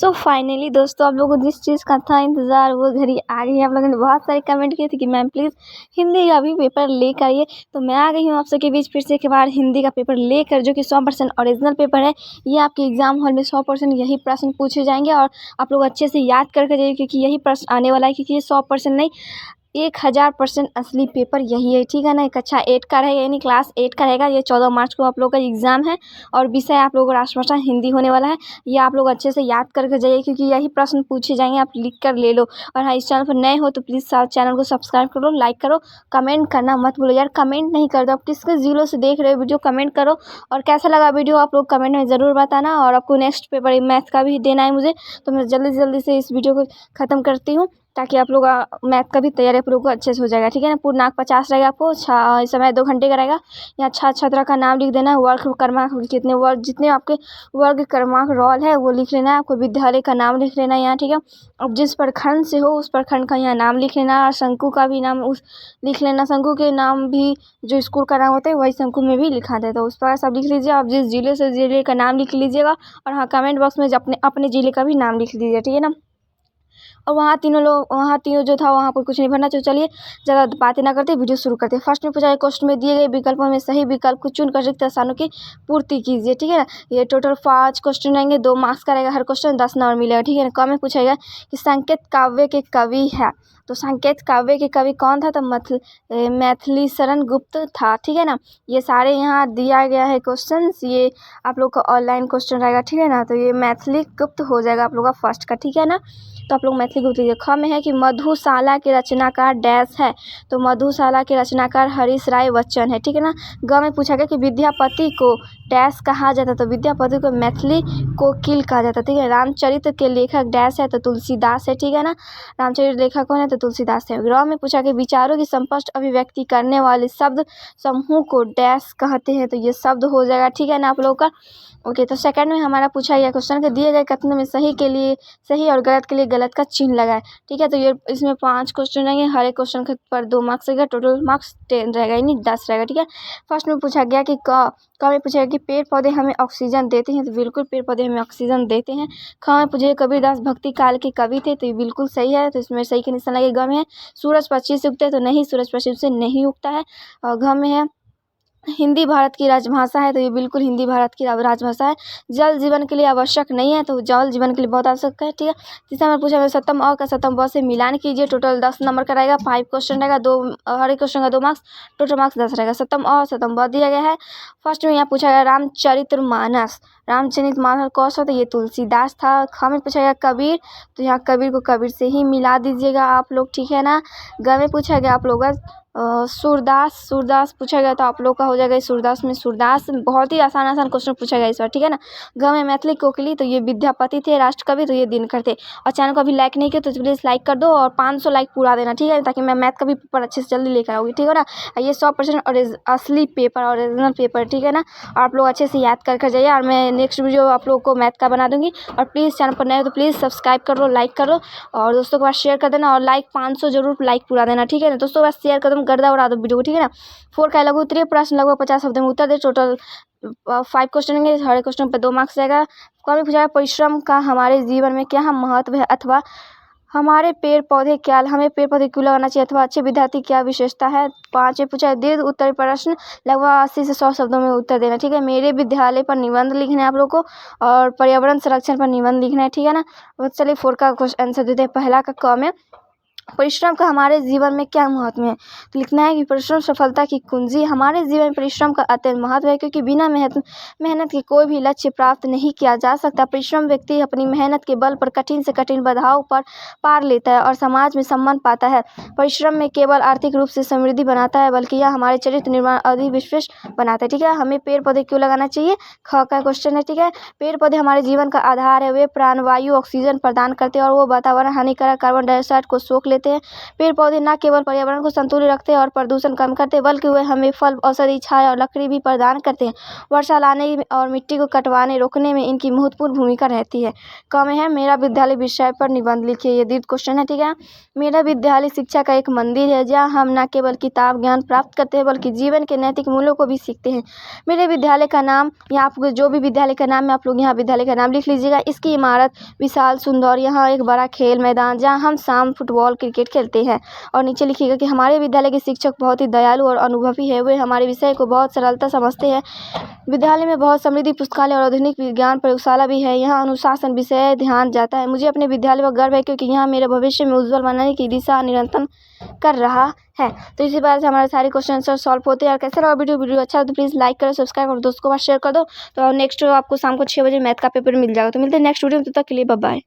So finally दोस्तों, आप लोगों को जिस चीज़ का था इंतज़ार वो घड़ी आ गई है। आप लोगों ने बहुत सारे कमेंट किए थे कि मैम प्लीज़ हिंदी का भी पेपर लेकर आइए, तो मैं आ गई हूँ आप सबके बीच फिर से एक बार हिंदी का पेपर लेकर, जो कि 100% ओरिजिनल पेपर है। ये आपके एग्ज़ाम हॉल में 100% यही प्रश्न पूछे जाएंगे और आप लोग अच्छे से याद करके जाइए, क्योंकि यही प्रश्न आने वाला है। क्योंकि ये 100% नहीं, 1000% असली पेपर यही है, ठीक है ना। कक्षा 8 का रहेगा, यानी क्लास 8 का रहेगा। ये 14 मार्च को आप लोग का एग्ज़ाम है और विषय आप लोगों को राष्ट्रभाषा हिंदी होने वाला है। ये आप लोग अच्छे से याद करके जाइए, क्योंकि यही प्रश्न पूछे जाएंगे। आप लिख कर ले लो। और हाँ, इस चैनल पर नए हो तो प्लीज़ चैनल को सब्सक्राइब करो, लाइक करो, कमेंट करना मत भूलो यार। कमेंट नहीं कर दो, आप किस ज़िलों से देख रहे हो वीडियो, कमेंट करो। और कैसा लगा वीडियो आप लोग कमेंट में ज़रूर बताना। और आपको नेक्स्ट पेपर मैथ का भी देना है मुझे, तो मैं जल्दी जल्दी से इस वीडियो को ख़त्म करती हूँ, ताकि आप लोग मैथ का भी तैयारी आप लोग को अच्छे से हो जाएगा, ठीक है ना। पूर्णांक 50 रहेगा आपको। समय 2 घंटे का रहेगा। यहाँ छात्र का नाम लिख देना है, वर्ग क्रमांक कितने वर्ग, जितने आपके वर्ग क्रमांक रोल है वो लिख लेना है। आपको विद्यालय का नाम लिख लेना है यहाँ, ठीक है। अब जिस प्रखंड से हो उस प्रखंड का यहाँ नाम लिख लेना। और शंकु का भी नाम उस लिख लेना। शंकु के नाम भी जो स्कूल का नाम होता है वही शंकु में भी लिखा देता है, उस पर सब लिख लीजिए। आप जिस जिले से जिले का नाम लिख लीजिएगा। और हाँ, कमेंट बॉक्स में अपने अपने जिले का भी नाम लिख लीजिए, ठीक है ना। और वहाँ तीनों जो था वहाँ पर कुछ नहीं भरना। तो चलिए ज़्यादा बातें ना करते, वीडियो शुरू करते हैं। फर्स्ट में पूछा है, क्वेश्चन में दिए गए विकल्पों में सही विकल्प को चुनकर रिक्त स्थानों की पूर्ति कीजिए, ठीक है ना। ये टोटल 5 क्वेश्चन रहेंगे, 2 मार्क्स का रहेगा हर क्वेश्चन, 10 नंबर मिलेगा, ठीक है ना। कम में पूछेगा कि संकेत काव्य के कवि है, तो संकेत काव्य के कवि कौन था, तो मैथिली शरण गुप्त था, ठीक है ना। ये सारे यहाँ दिया गया है क्वेश्चन, ये आप लोग का ऑनलाइन क्वेश्चन रहेगा, ठीक है ना। तो ये मैथिली गुप्त हो जाएगा आप लोग का फर्स्ट का, ठीक है ना। तो आप लोग मैथिली गुप्त लीजिए। ख में है कि मधुशाला के रचनाकार डैश है, तो मधुशाला के रचनाकार हरीश राय बच्चन है, ठीक है ना। ग में पूछा गया कि विद्यापति को डैश कहा जाता, तो विद्यापति को मैथिली कोकिल कहा जाता, ठीक है। रामचरित्र के लेखक डैश है, तो तुलसीदास है, ठीक है ना। रामचरित्र लेखक कौन है, तो तुलसीदास है। ग्रह में पूछा कि विचारों की स्पष्ट अभिव्यक्ति करने वाले शब्द समूह को डैश कहते हैं, तो ये शब्द हो जाएगा, ठीक है ना आप लोग का। ओके, तो सेकंड में हमारा पूछा गया क्वेश्चन के दिए गए कथन में सही के लिए सही और गलत के लिए गलत का चिन्ह लगाए, ठीक है। तो ये इसमें 5 क्वेश्चन रहेंगे, हर एक क्वेश्चन के पर 2 मार्क्स रहेगा, टोटल मार्क्स 10 रहेगा, यानी 10 रहेगा, ठीक है। फर्स्ट में पूछा गया कि क में पूछा गया कि पेड़ पौधे हमें ऑक्सीजन देते हैं, तो बिल्कुल पेड़ पौधे हमें ऑक्सीजन देते हैं। ख में पूछे कबीरदास भक्ति काल के कवि थे, तो ये बिल्कुल सही है, तो इसमें सही के निशान लगेगा। ग में है सूरज पश्चिम से उगता है, तो नहीं, सूरज पश्चिम से नहीं उगता है। और घ में है हिंदी भारत की राजभाषा है, तो ये बिल्कुल हिंदी भारत की राजभाषा है। जल जीवन के लिए आवश्यक नहीं है, तो जल जीवन के लिए बहुत आवश्यक है, ठीक है। तीसरा में पूछा है सतम अ का सतम ब से मिलान कीजिए, टोटल 10 नंबर का रहेगा। 5 क्वेश्चन रहेगा, 2 हर एक क्वेश्चन का 2 मार्क्स, टोटल मार्क्स 10 रहेगा। सतम अ सतम ब दिया गया है। फर्स्ट में यहाँ पूछा गया रामचरितमानस कौन सा, तो ये तुलसीदास था। ख में पूछा गया कबीर, तो यहाँ कबीर को कबीर से ही मिला दीजिएगा आप लोग, ठीक है ना। ग में पूछा गया आप लोग सूरदास पूछा गया, तो आप लोग का हो जाएगा सूरदास में सूरदास। बहुत ही आसान क्वेश्चन पूछा गया इस बार, ठीक है ना। ग में मैथिली कोकिली, तो ये विद्यापति थे राष्ट्र कवि, तो ये दिनकर थे। और चैनल को अभी लाइक नहीं किया तो प्लीज़ लाइक कर दो और 500 लाइक पूरा देना, ठीक है, ताकि मैं मैथ का भी पेपर अच्छे से जल्दी लेकर आऊँगी, ठीक है ना। ये 100% और असली पेपर, ओरिजिनल पेपर, ठीक है ना। और आप लोग अच्छे से याद कर जाइए, और मैं नेक्स्ट वीडियो आप लोग को मैथ का बना दूँगी। और प्लीज़ चैनल पर नए हो तो प्लीज़ सब्सक्राइब कर लो, लाइक करो और दोस्तों के पास शेयर कर देना। और लाइक 500 जरूर लाइक पूरा देना, ठीक है ना। दोस्तों के पास शेयर कर दो, गर्दा उड़ा दो वीडियो को, ठीक है ना। 4 का लघु उत्तरीय प्रश्न लगभग 50 शब्द में उत्तर दे, टोटल 5 क्वेश्चन होंगे, हर क्वेश्चन पर 2 मार्क्स रहेगा। कभी पूछा है परिश्रम का हमारे जीवन में क्या महत्व है, अथवा हमें पेड़ पौधे क्यों लगाना चाहिए, अथवा अच्छे विद्यार्थी क्या विशेषता है। 5 में पूछा है दीर्घ उत्तरीय प्रश्न लगभग 80 से 100 शब्दों में उत्तर देना, ठीक है। मेरे विद्यालय पर निबंध लिखना है आप लोग को, और पर्यावरण संरक्षण पर निबंध लिखना है, ठीक है ना। चलिए 4 का क्वेश्चन आंसर देते हैं। पहला का क में परिश्रम का हमारे जीवन में क्या महत्व है, तो लिखना है कि परिश्रम सफलता की कुंजी। हमारे जीवन में परिश्रम का अत्यंत महत्व है, क्योंकि बिना मेहनत के कोई भी लक्ष्य प्राप्त नहीं किया जा सकता। परिश्रम व्यक्ति अपनी मेहनत के बल पर कठिन से कठिन बाधाओं पर पार लेता है और समाज में सम्मान पाता है। परिश्रम में केवल आर्थिक रूप से समृद्धि बनाता है, बल्कि यह हमारे चरित्र निर्माण अधिक विश्वास बनाता है, ठीक है। हमें पेड़ पौधे क्यों लगाना चाहिए, ख का क्वेश्चन है, ठीक है। पेड़ पौधे हमारे जीवन का आधार है, वे प्राणवायु ऑक्सीजन प्रदान करते हैं और वो वातावरण हानिकारक कार्बन डाइऑक्साइड को सोख लेते देते हैं। पेड़ पौधे न केवल पर्यावरण को संतुलित रखते हैं और प्रदूषण कम करते हैं, बल्कि वे हमें फल, औषधि, छाया और लकड़ी भी प्रदान करते हैं। वर्षा लाने और मिट्टी को कटवाने रोकने में इनकी महत्वपूर्ण भूमिका रहती है। कमें है मेरा विद्यालय विषय पर निबंध लिखिए। ये द्वितीय क्वेश्चन है, ठीक है। मेरा विद्यालय शिक्षा का एक मंदिर है, जहाँ हम न केवल किताब ज्ञान प्राप्त करते हैं बल्कि जीवन के नैतिक मूल्यों को भी सीखते हैं। मेरे विद्यालय का नाम, यहाँ आपको जो भी विद्यालय का नाम है आप लोग यहाँ विद्यालय का नाम लिख लीजिएगा। इसकी इमारत विशाल, सुंदर, यहाँ एक बड़ा खेल मैदान जहाँ हम शाम फुटबॉल क्रिकेट खेलते हैं। और नीचे लिखिएगा कि हमारे विद्यालय के शिक्षक बहुत ही दयालु और अनुभवी है, वे हमारे विषय को बहुत सरलता समझते हैं। विद्यालय में बहुत समृद्ध पुस्तकालय और आधुनिक विज्ञान प्रयोगशाला भी है। यहाँ अनुशासन विषय ध्यान जाता है। मुझे अपने विद्यालय पर गर्व है, क्योंकि यहाँ मेरे भविष्य में उज्जवल बनाने की दिशा निरंतर कर रहा है। तो इसी बात से हमारे सारे क्वेश्चन आंसर सॉल्व होते हैं। और कैसे रहा वीडियो अच्छा हो तो प्लीज़ लाइक करो, सब्सक्राइब करो, दोस्तों को शेयर कर दो। तो नेक्स्ट आपको शाम को 6 बजे मैथ का पेपर मिल जाएगा। तो मिलते हैं नेक्स्ट वीडियो में, तब तक के लिए बाय बाय।